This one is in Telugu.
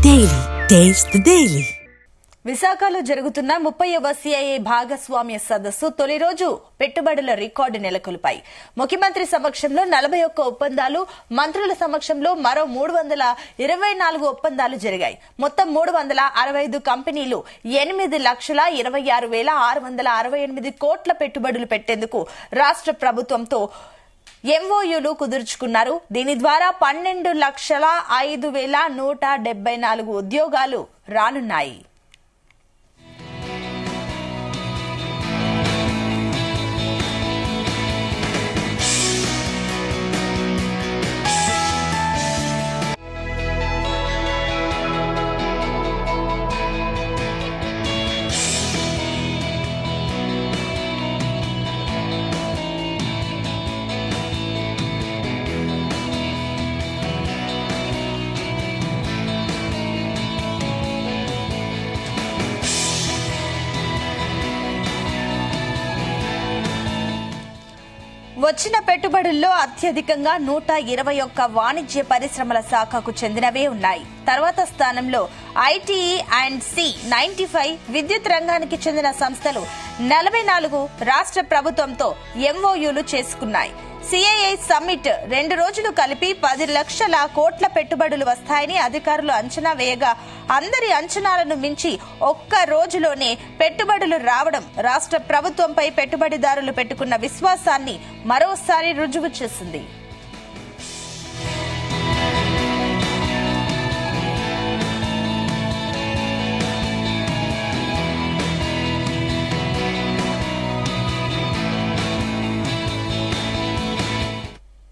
Daily. Taste the Daily. విశాఖలో జరుగుతున్న 30వ సిఐఏ భాగస్వామ్య సదస్సు తొలి రోజు పెట్టుబడుల రికార్డు నెలకొల్పాయి. ముఖ్యమంత్రి సమక్షంలో 41 ఒప్పందాలు, మంత్రుల సమక్షంలో మరో 324 ఒప్పందాలు జరిగాయి. మొత్తం 365 కంపెనీలు 8,26,668 కోట్ల పెట్టుబడులు పెట్టేందుకు రాష్ట్ర ప్రభుత్వంతో ఎంఓయూలు కుదుర్చుకున్నారు. దీని ద్వారా 12,05,174 ఉద్యోగాలు రానున్నాయి. వచ్చిన పెట్టుబడుల్లో అత్యధికంగా 121 వాణిజ్య పరిశ్రమల శాఖకు చెందినవే ఉన్నాయి. తర్వాత స్థానంలో ఐటీఈ అండ్ సి 95, విద్యుత్ రంగానికి చెందిన సంస్థలు 44 రాష్ట్ర ప్రభుత్వంతో ఎంఓయూలు చేసుకున్నాయి. సిఐఐ సమ్మిట్ 2 రోజులు కలిపి 10 లక్షల కోట్ల పెట్టుబడులు వస్తాయని అధికారులు అంచనా వేయగా అందరి అంచనాలను మించి ఒక్క రోజులోనే పెట్టుబడులు రావడం రాష్ట్ర ప్రభుత్వంపై పెట్టుబడిదారులు పెట్టుకున్న విశ్వాసాన్ని మరోసారి రుజువు చేసింది.